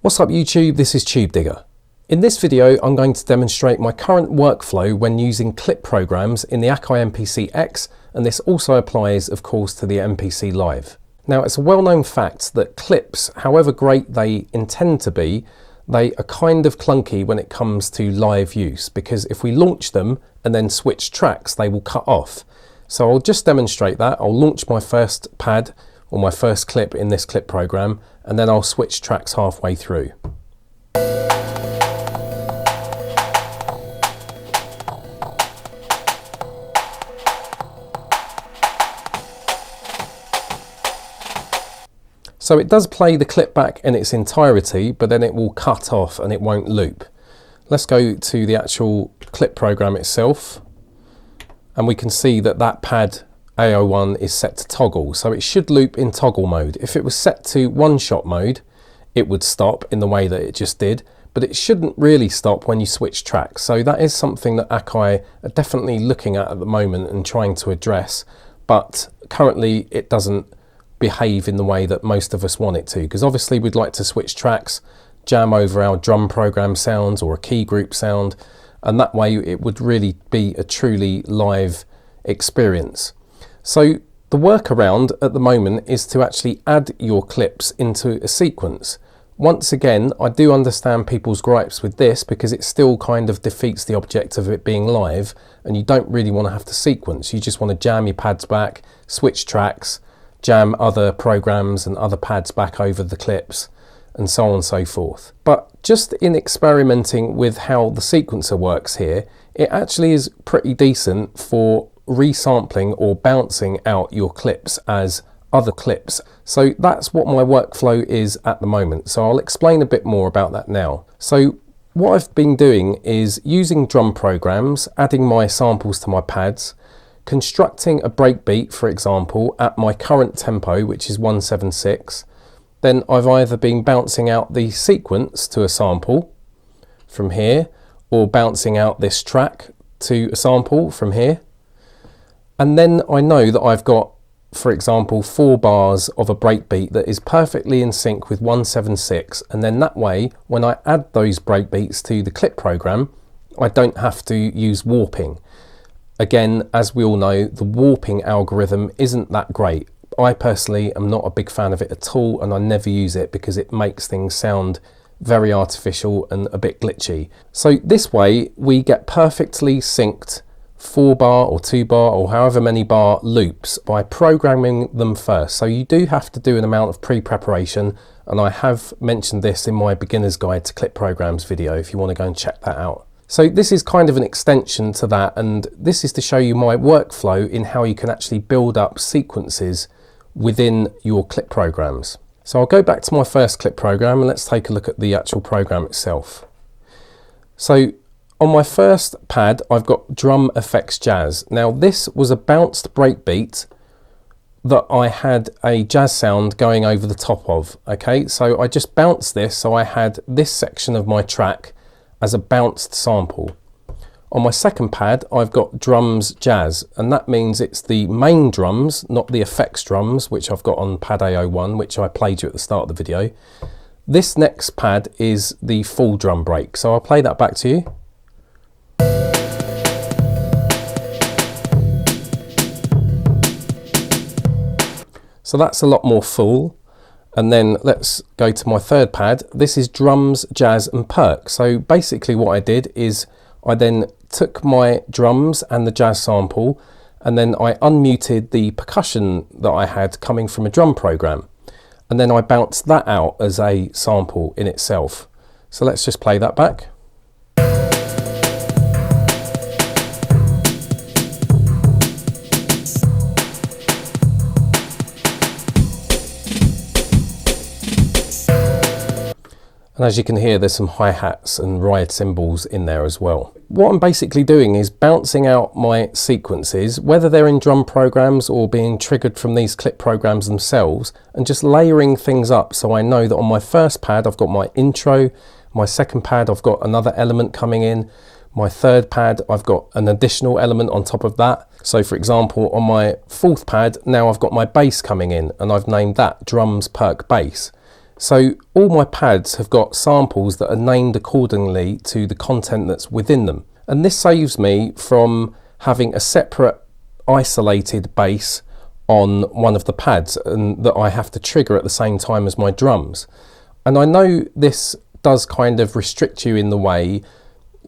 What's up YouTube, this is Tubedigga. In this video I'm going to demonstrate my current workflow when using clip programs in the Akai Mpcx, and this also applies of course to the MPC Live. Now it's a well-known fact that clips, however great they intend to be, they are kind of clunky when it comes to live use, because if we launch them and then switch tracks they will cut off. So I'll just demonstrate that. I'll launch my first pad or my first clip in this clip program, and then I'll switch tracks halfway through. So it does play the clip back in its entirety, but then it will cut off and it won't loop. Let's go to the actual clip program itself, and we can see that that pad A01 is set to toggle, so it should loop in toggle mode. If it was set to one-shot mode, it would stop in the way that it just did, but it shouldn't really stop when you switch tracks. So that is something that Akai are definitely looking at the moment and trying to address, but currently it doesn't behave in the way that most of us want it to, because obviously we'd like to switch tracks, jam over our drum program sounds or a key group sound, and that way it would really be a truly live experience. So the workaround at the moment is to actually add your clips into a sequence. Once again, I do understand people's gripes with this because it still kind of defeats the object of it being live, and you don't really want to have to sequence. You just want to jam your pads back, switch tracks, jam other programs and other pads back over the clips, and so on and so forth. But just in experimenting with how the sequencer works here, it actually is pretty decent for resampling or bouncing out your clips as other clips. So that's what my workflow is at the moment. So I'll explain a bit more about that now. So what I've been doing is using drum programs, adding my samples to my pads, constructing a breakbeat, for example, at my current tempo, which is 176. Then I've either been bouncing out the sequence to a sample from here, or bouncing out this track to a sample from here. And then I know that I've got, for example, 4 bars of a breakbeat that is perfectly in sync with 176, and then that way, when I add those breakbeats to the clip program, I don't have to use warping. Again, as we all know, the warping algorithm isn't that great. I personally am not a big fan of it at all, and I never use it because it makes things sound very artificial and a bit glitchy. So this way, we get perfectly synced 4 bar or 2 bar or however many bar loops by programming them first. So you do have to do an amount of pre-preparation, and I have mentioned this in my beginner's guide to clip programs video if you want to go and check that out. So this is kind of an extension to that, and this is to show you my workflow in how you can actually build up sequences within your clip programs. So I'll go back to my first clip program and let's take a look at the actual program itself. So on my first pad, I've got Drum Effects Jazz. Now this was a bounced breakbeat that I had a jazz sound going over the top of. Okay, so I just bounced this, so I had this section of my track as a bounced sample. On my second pad, I've got Drums Jazz, and that means it's the main drums, not the effects drums, which I've got on pad A01, which I played you at the start of the video. This next pad is the full drum break, so I'll play that back to you. So that's a lot more full. And then let's go to my third pad. This is Drums, Jazz and Perk. So basically what I did is I then took my drums and the jazz sample, and then I unmuted the percussion that I had coming from a drum program. And then I bounced that out as a sample in itself. So let's just play that back. And as you can hear, there's some hi-hats and ride cymbals in there as well. What I'm basically doing is bouncing out my sequences, whether they're in drum programs or being triggered from these clip programs themselves, and just layering things up so I know that on my first pad I've got my intro, my second pad I've got another element coming in, my third pad I've got an additional element on top of that. So for example, on my fourth pad now I've got my bass coming in, and I've named that Drums Perk Bass. So all my pads have got samples that are named accordingly to the content that's within them. And this saves me from having a separate isolated bass on one of the pads and that I have to trigger at the same time as my drums. And I know this does kind of restrict you in the way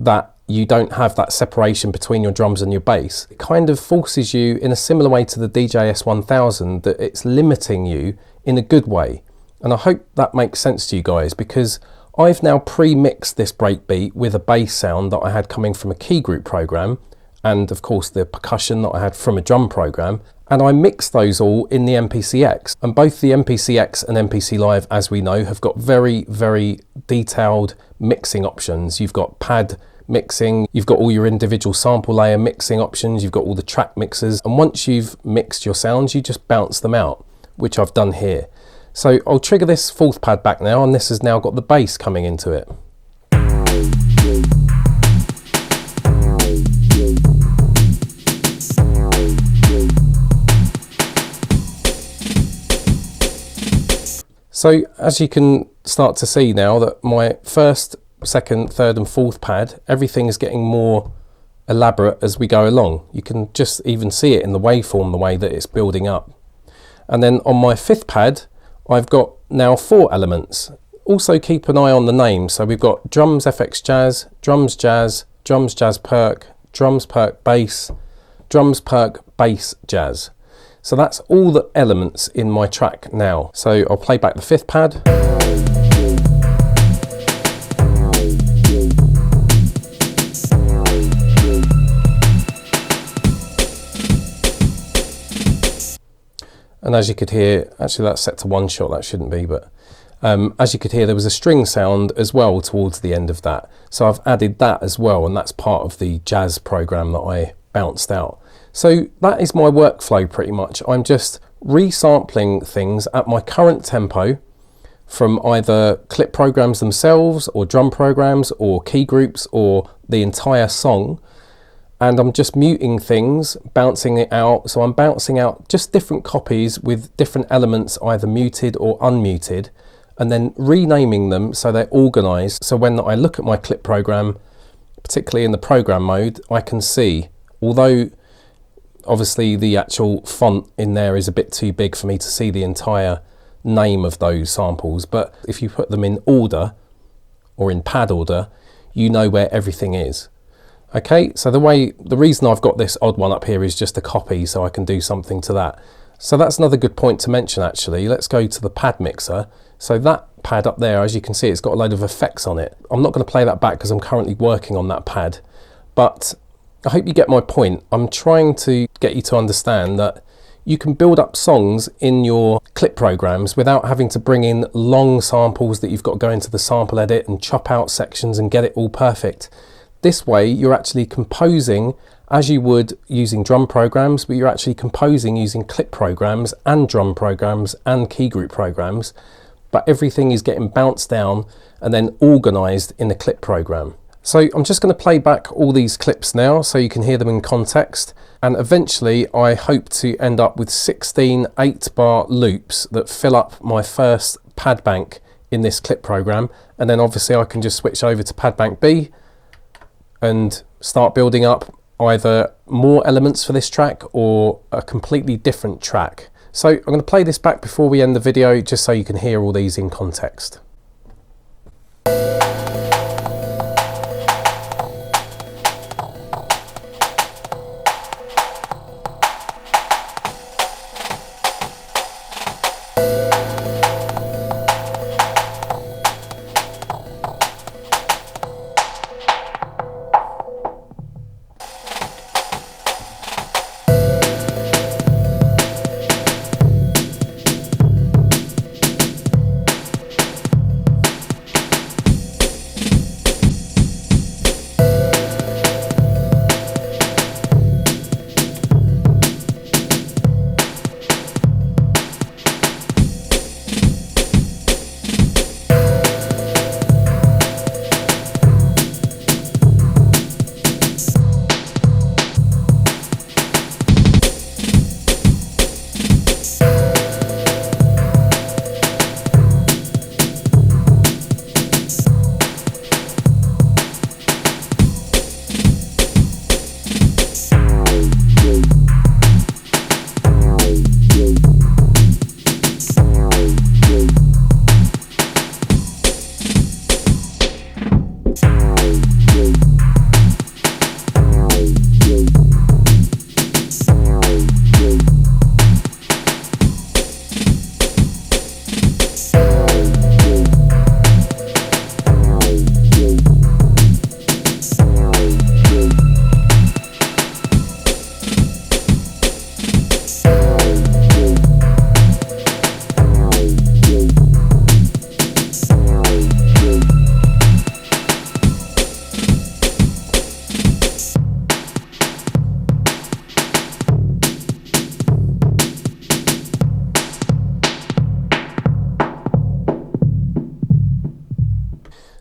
that you don't have that separation between your drums and your bass. It kind of forces you in a similar way to the DJS 1000 that it's limiting you in a good way. And I hope that makes sense to you guys, because I've now pre-mixed this breakbeat with a bass sound that I had coming from a key group program, and of course the percussion that I had from a drum program, and I mixed those all in the MPCX. And both the MPCX and MPC Live, as we know, have got very, very detailed mixing options. You've got pad mixing, you've got all your individual sample layer mixing options, you've got all the track mixers, and once you've mixed your sounds, you just bounce them out, which I've done here. So I'll trigger this fourth pad back now, and this has now got the bass coming into it. So as you can start to see now that my first, second, third and fourth pad, everything is getting more elaborate as we go along. You can just even see it in the waveform, the way that it's building up. And then on my fifth pad, I've got now 4 elements. Also keep an eye on the name. So we've got drums FX jazz, drums jazz, drums jazz perk, drums perk bass, drums perk bass jazz. So that's all the elements in my track now. So I'll play back the fifth pad. And as you could hear, actually that's set to 1 shot, that shouldn't be, but as you could hear, there was a string sound as well towards the end of that. So I've added that as well, and that's part of the jazz program that I bounced out. So that is my workflow pretty much. I'm just resampling things at my current tempo from either clip programs themselves or drum programs or key groups or the entire song. And I'm just muting things, bouncing it out. So I'm bouncing out just different copies with different elements, either muted or unmuted, and then renaming them so they're organized. So when I look at my clip program, particularly in the program mode, I can see, although obviously the actual font in there is a bit too big for me to see the entire name of those samples, but if you put them in order or in pad order, you know where everything is. Okay, so the reason I've got this odd one up here is just a copy, so I can do something to that. So that's another good point to mention actually. Let's go to the pad mixer. So that pad up there, as you can see, it's got a load of effects on it. I'm not going to play that back because I'm currently working on that pad, but I hope you get my point. I'm trying to get you to understand that you can build up songs in your clip programs without having to bring in long samples that you've got to go into the sample edit and chop out sections and get it all perfect. This way you're actually composing as you would using drum programs, but you're actually composing using clip programs and drum programs and key group programs, but everything is getting bounced down and then organized in the clip program. So I'm just going to play back all these clips now so you can hear them in context, and eventually I hope to end up with 16 8-bar loops that fill up my first pad bank in this clip program, and then obviously I can just switch over to pad bank B and start building up either more elements for this track or a completely different track. So I'm going to play this back before we end the video just so you can hear all these in context.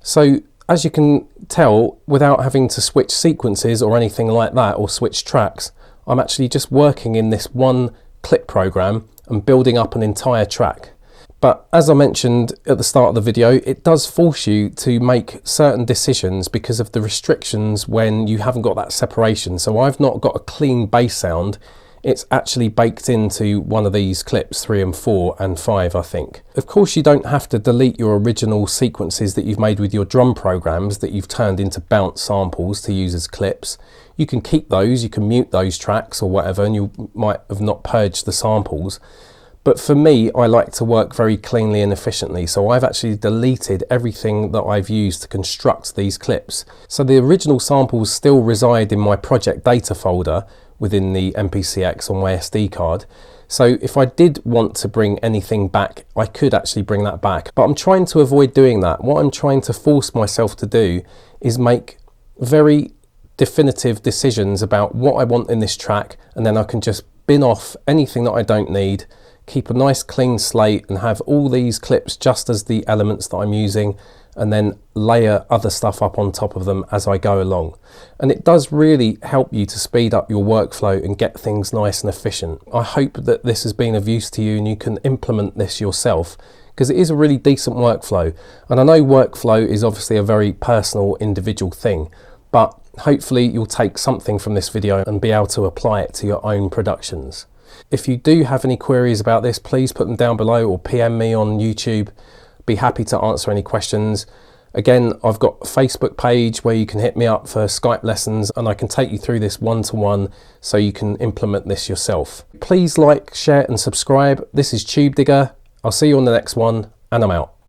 So as you can tell, without having to switch sequences or anything like that, or switch tracks, I'm actually just working in this one clip program and building up an entire track. But as I mentioned at the start of the video, it does force you to make certain decisions because of the restrictions when you haven't got that separation. So I've not got a clean bass sound. It's actually baked into one of these clips, 3 and 4 and 5, I think. Of course, you don't have to delete your original sequences that you've made with your drum programs that you've turned into bounce samples to use as clips. You can keep those, you can mute those tracks or whatever, and you might have not purged the samples. But for me, I like to work very cleanly and efficiently, so I've actually deleted everything that I've used to construct these clips. So the original samples still reside in my project data folder within the MPCX on my SD card. So if I did want to bring anything back, I could actually bring that back. But I'm trying to avoid doing that. What I'm trying to force myself to do is make very definitive decisions about what I want in this track, and then I can just bin off anything that I don't need, keep a nice clean slate and have all these clips just as the elements that I'm using, and then layer other stuff up on top of them as I go along. And it does really help you to speed up your workflow and get things nice and efficient. I hope that this has been of use to you and you can implement this yourself, because it is a really decent workflow. And I know workflow is obviously a very personal, individual thing, but hopefully you'll take something from this video and be able to apply it to your own productions. If you do have any queries about this, please put them down below or PM me on YouTube. Be happy to answer any questions. Again, I've got a Facebook page where you can hit me up for Skype lessons, and I can take you through this one-to-one so you can implement this yourself. Please like, share and subscribe. This is Tubedigga. I'll see you on the next one, and I'm out.